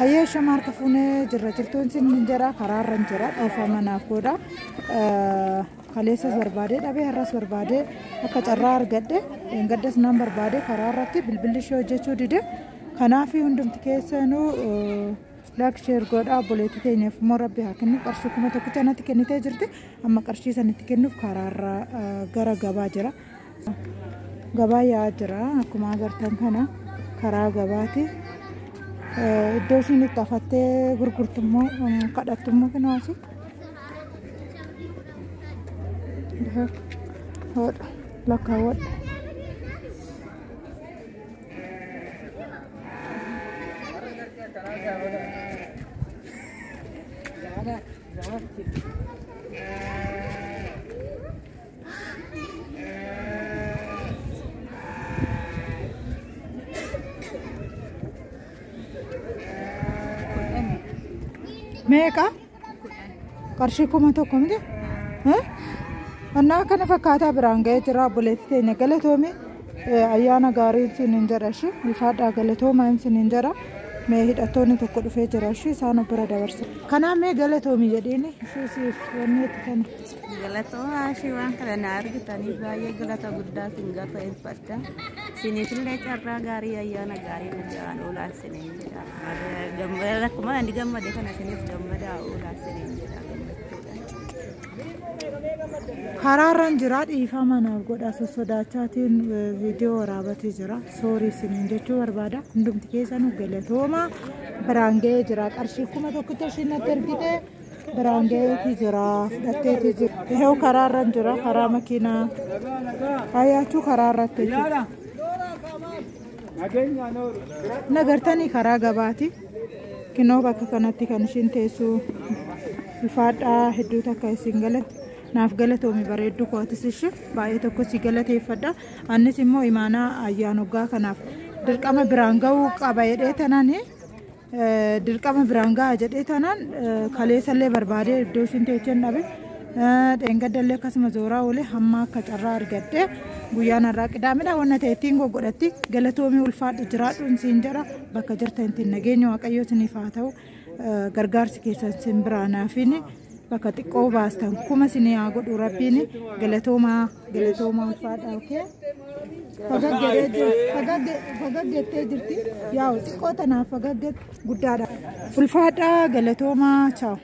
Hayyee shamarra kafuunee jirra jirtuun sin jira karaarran jira dhufa manaaf godha. Kaleessas barbaade dhabee har'as barbaade akka carraa argadde gaddas nan barbaade karaarratti bilbilli ishee hojjechuu dide. Kanaaf hundumti keessanuu laakshare godha obboleettii teenyaaf immoo rabbi haa kennu qarshii 1,000 natti kennitee jirti. Amma qarshii sanitti kennuuf karaarra gara gabaa jira. Gabaa yaa jira akkuma agartan kana karaa gabaati. Iddoo isheen itti afattee gurgurtummoo kadhattummoo kanaasi. Hodha lakkaawwadha. Meeqa? Qarshii 1,000 miti? Annaa kana fakkaataa biraan ga'ee jira obboleettii teenya galatoomii ayyaana gaarii isiniin jedha ishee ulfaadhaa galatoomaa isiniin jedha. Mee hidhattoonni tokko dhufee jira ishee isaan bira dabarsa. Kanaaf mee galatoomii jedheeni ishee siif wanni itti kana. Galatoomaa ishee waan kana na argitanii baay'ee galata guddaa sin galateeffadha. Sinifillee carraa gaarii ayyaana gaarii nagayaan oolaa isiniin jedha. Gammada akkuma inni gammade kana isiniif gammada oolaa isiniin jedha. Karaarran jira dhiifama manaaf godha sosodaachaatiin viidiyoo waraabatee jira. Soorii isiniin jechuu barbaada. Hundumti keessanuu galatooma biraan ga'ee jira. Qarshii 1,000 isheen natti ergite biraan ga'eetii jira. Fudhatteetii jira. Yoo karaarran jira karaa makiinaa hayyaachuu karaarratti jira. Nagartanii karaa gabaati. Kinoo bakka kanatti kan isheen teessu ulfaadhaa hedduu takka isin galatti. Naaf galatoomi bareedduu kootis ishee baay'ee tokko si galateeffadha. Annis immoo imaanaa ayyaanoggaa kanaaf dirqama biraan ga'uu qaba jedhee tanaan dirqama biraan ga'a jedhee tanaan kaleessallee barbaadee iddoo isheen teessee dhabe dheengaddallee akkasuma zooraa oolee hamma akka carraa argadde guyyaan har'aa qidaamedha wanna ta'ettiin godhatti galatoomii ulfaadhu jiraadhuun siin jedha bakka jirtanitti nageenya waaqayyoo isiniif haa ta'u gargaarsi keessan sin biraanaafini. Bakka xiqqoo baastan kuma isinii haa godhu rabbiin galatoomaa ulfaadhaa okee fagaggeettee jirti yaa xiqqoo tanaaf fagaggeet guddaadha ulfaadhaa galatoomaa chaawu.